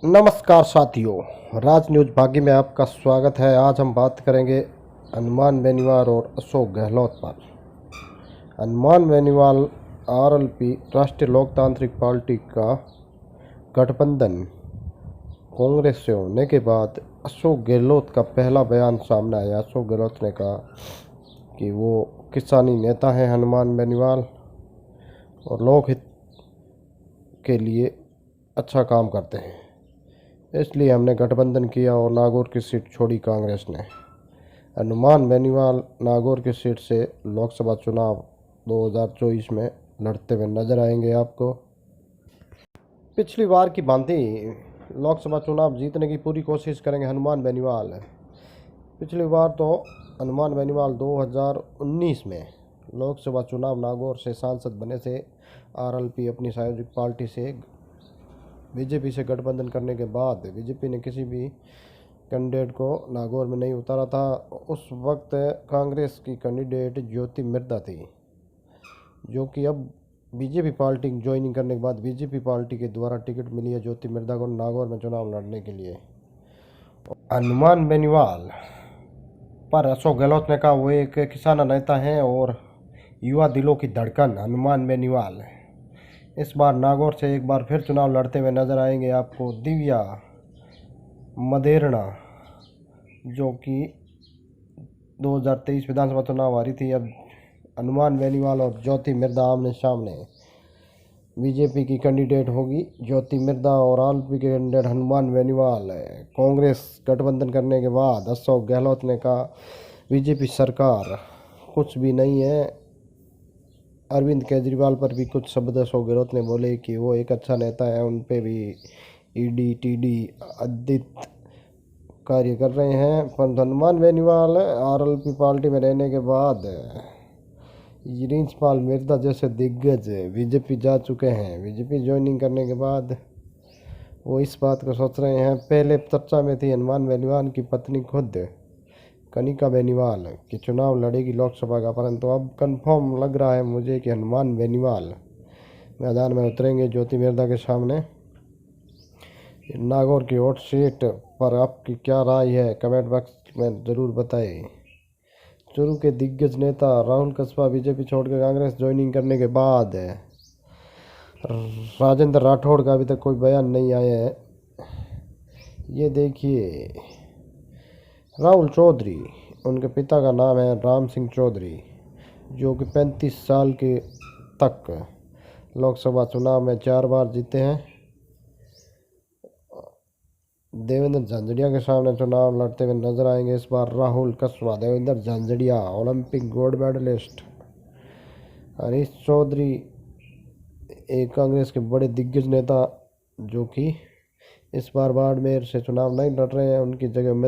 नमस्कार साथियों, राज न्यूज़ भाग्य में आपका स्वागत है। आज हम बात करेंगे हनुमान बेनीवाल और अशोक गहलोत पर। हनुमान बेनीवाल आरएलपी राष्ट्रीय लोकतांत्रिक पार्टी का गठबंधन कांग्रेस से होने के बाद अशोक गहलोत का पहला बयान सामने आया। अशोक गहलोत ने कहा कि वो किसानी नेता हैं हनुमान बेनीवाल और लोकहित के लिए अच्छा काम करते हैं, इसलिए हमने गठबंधन किया और नागौर की सीट छोड़ी कांग्रेस ने। हनुमान बेनीवाल नागौर की सीट से लोकसभा चुनाव 2024 में लड़ते हुए नजर आएंगे आपको। पिछली बार की भांति लोकसभा चुनाव जीतने की पूरी कोशिश करेंगे हनुमान बेनीवाल। पिछली बार तो हनुमान बेनीवाल 2019 में लोकसभा चुनाव नागौर से सांसद बने थे। आरएलपी अपनी सहयोगी पार्टी से बीजेपी से गठबंधन करने के बाद बीजेपी ने किसी भी कैंडिडेट को नागौर में नहीं उतारा था। उस वक्त कांग्रेस की कैंडिडेट ज्योति मिर्धा थी, जो कि अब बीजेपी पार्टी ज्वाइनिंग करने के बाद बीजेपी पार्टी के द्वारा टिकट मिली है ज्योति मिर्धा को नागौर में चुनाव लड़ने के लिए। हनुमान बेनीवाल पर अशोक गहलोत ने कहा वो एक किसान नेता हैं और युवा दिलों की धड़कन हनुमान बेनीवाल। इस बार नागौर से एक बार फिर चुनाव लड़ते हुए नजर आएंगे आपको दिव्या मदेरणा, जो कि 2023 विधानसभा चुनाव हारी थी। अब हनुमान बेनीवाल और ज्योति मिर्धा आमने सामने। बीजेपी की कैंडिडेट होगी ज्योति मिर्धा और आरएलपी के कैंडिडेट हनुमान बेनीवाल है। कांग्रेस गठबंधन करने के बाद अशोक गहलोत ने कहा बीजेपी सरकार कुछ भी नहीं है। अरविंद केजरीवाल पर भी कुछ शब्द अशोक गहलोत ने बोले कि वो एक अच्छा नेता है, उन पे भी ईडी टीडी आदित कार्य कर रहे हैं। पर हनुमान बेनीवाल आरएलपी पार्टी में रहने के बाद यशपाल मिर्धा जैसे दिग्गज बीजेपी जा चुके हैं। बीजेपी ज्वाइनिंग करने के बाद वो इस बात को सोच रहे हैं। पहले चर्चा में थी हनुमान बेनीवाल की पत्नी खुद कनिका बेनीवाल की चुनाव लड़ेगी लोकसभा का, परंतु अब कंफर्म लग रहा है मुझे कि हनुमान बेनीवाल मैदान में उतरेंगे ज्योति मिर्धा के सामने। नागौर की हॉट सीट पर आपकी क्या राय है, कमेंट बॉक्स में ज़रूर बताएं। चुरू के दिग्गज नेता राहुल कस्बा बीजेपी छोड़कर कांग्रेस ज्वाइनिंग करने के बाद राजेंद्र राठौड़ का अभी तक कोई बयान नहीं आया है। ये देखिए, राहुल चौधरी, उनके पिता का नाम है राम सिंह चौधरी, जो कि 35 साल के तक लोकसभा चुनाव में 4 बार जीते हैं। देवेंद्र झांझड़िया के सामने चुनाव लड़ते हुए नजर आएंगे इस बार राहुल कस्बा। देवेंद्र झांझड़िया Olympic gold medalist. Harish Chaudhary एक कांग्रेस के बड़े दिग्गज नेता, जो कि इस बार बाड़मेर से चुनाव नहीं लड़ रहे हैं, उनकी जगह